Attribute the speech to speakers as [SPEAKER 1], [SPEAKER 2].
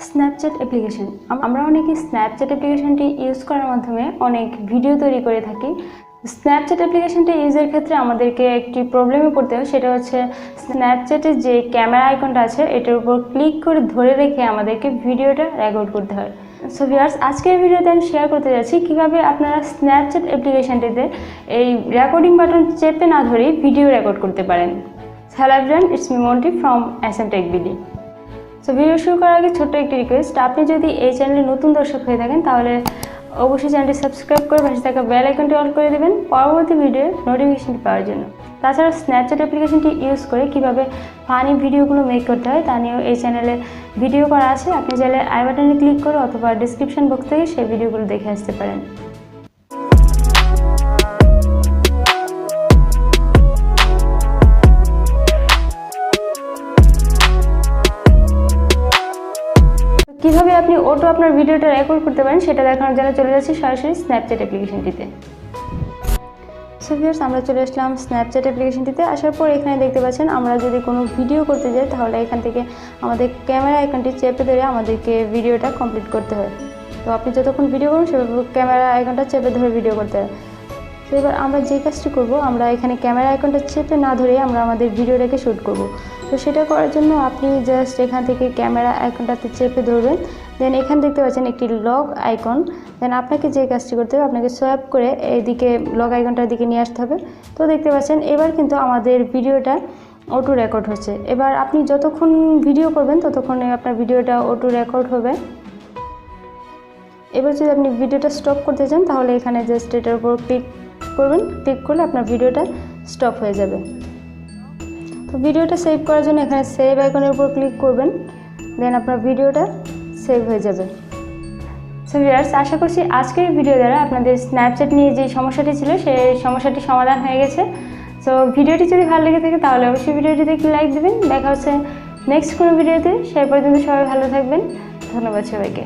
[SPEAKER 1] Snapchat application. আমরা অনেকে Snapchat অ্যাপ্লিকেশনটি ইউজ করার মাধ্যমে অনেক ভিডিও তৈরি করে থাকি। স্ন্যাপচ্যাট অ্যাপ্লিকেশনটি ইউজের ক্ষেত্রে আমাদেরকে একটি প্রবলেমে পড়তে হয়, সেটা হচ্ছে স্ন্যাপচ্যাটের যে ক্যামেরা আইকনটা আছে এটার উপর ক্লিক করে ধরে রেখে আমাদেরকে ভিডিওটা রেকর্ড করতে হয়। সো ভিউয়ার্স, আজকের ভিডিওতে আমি শেয়ার করতে যাচ্ছি কীভাবে আপনারা স্ন্যাপচ্যাট অ্যাপ্লিকেশনটিতে এই রেকর্ডিং বাটন চেপে না ধরেই ভিডিও রেকর্ড করতে পারেন। Hello everyone, it's me Monty from SM Tech BD। So video শুরু করার আগে ছোট্ট একটি রিকোয়েস্ট, আপনি যদি এই চ্যানেলে নতুন দর্শক হয়ে থাকেন তাহলে অবশ্যই চ্যানেলটি সাবস্ক্রাইব করে পাশে থাকা বেল আইকনটি অন করে দেবেন পরবর্তী ভিডিওর নোটিফিকেশনটি পাওয়ার জন্য। তাছাড়া স্ন্যাপচ্যাট অ্যাপ্লিকেশনটি ইউজ করে কীভাবে ফানি ভিডিওগুলো মেক করতে হয় তা নিয়েও এই চ্যানেলে ভিডিও করা আছে। আপনি চাইলে আই বাটনে ক্লিক করে অথবা ডিসক্রিপশন বক্স থেকে সেই ভিডিওগুলো দেখে আসতে পারেন। কীভাবে আপনি অটো আপনার ভিডিওটা রেকর্ড করতে পারেন সেটা দেখানোর জন্য চলে যাচ্ছি সরাসরি স্ন্যাপচ্যাট অ্যাপ্লিকেশনটিতে। সো ভিউয়ার্স, আমরা চলে আসলাম স্ন্যাপচ্যাট অ্যাপ্লিকেশনটিতে। আসার পর এখানে দেখতে পাচ্ছেন আমরা যদি কোনো ভিডিও করতে যাই তাহলে এখান থেকে আমাদের ক্যামেরা আইকনটি চেপে ধরে আমাদেরকে ভিডিওটা কমপ্লিট করতে হয়। তো আপনি যতক্ষণ ভিডিও করুন সেভাবে ক্যামেরা আইকনটা চেপে ধরে ভিডিও করতে হয়। তো এবার আমরা যে কাজটি করব, আমরা এখানে ক্যামেরা আইকনটা চেপে না ধরে আমরা আমাদের ভিডিওটাকে শ্যুট করব। তো সেটা করার জন্য আপনি জাস্ট এখান থেকে ক্যামেরা আইকনটাতে চেপে ধরবেন, দেন এখানে দেখতে পাচ্ছেন একটি লগ আইকন। দেন আপনাকে যে কাজটি করতে হবে, আপনাকে সোয়াইপ করে এইদিকে লগ আইকনটার দিকে নিয়ে আসতে হবে। তো দেখতে পাচ্ছেন এবার কিন্তু আমাদের ভিডিওটা অটো রেকর্ড হচ্ছে। এবার আপনি যতক্ষণ ভিডিও করবেন ততক্ষণে আপনার ভিডিওটা অটো রেকর্ড হবে। এবার যদি আপনি ভিডিওটা স্টপ করতে চান তাহলে এখানে জাস্ট এটার উপর ক্লিক করবেন, ক্লিক করলে আপনার ভিডিওটা স্টপ হয়ে যাবে। তো ভিডিওটা সেভ করার জন্য এখানে সেভ আইকনের উপর ক্লিক করবেন, দেন আপনার ভিডিওটা সেভ হয়ে যাবে। সো ভিউয়ার্স, আশা করছি আজকের ভিডিও দ্বারা আপনাদের স্ন্যাপচ্যাট নিয়ে যে সমস্যাটি ছিল সেই সমস্যাটি সমাধান হয়ে গেছে। সো ভিডিওটি যদি ভালো লেগে থাকে তাহলে অবশ্যই ভিডিওটিতে একটি লাইক দেবেন। দেখা হচ্ছে নেক্সট কোনো ভিডিওতে। সেই পর্যন্ত সবাই ভালো থাকবেন। ধন্যবাদ সবাইকে।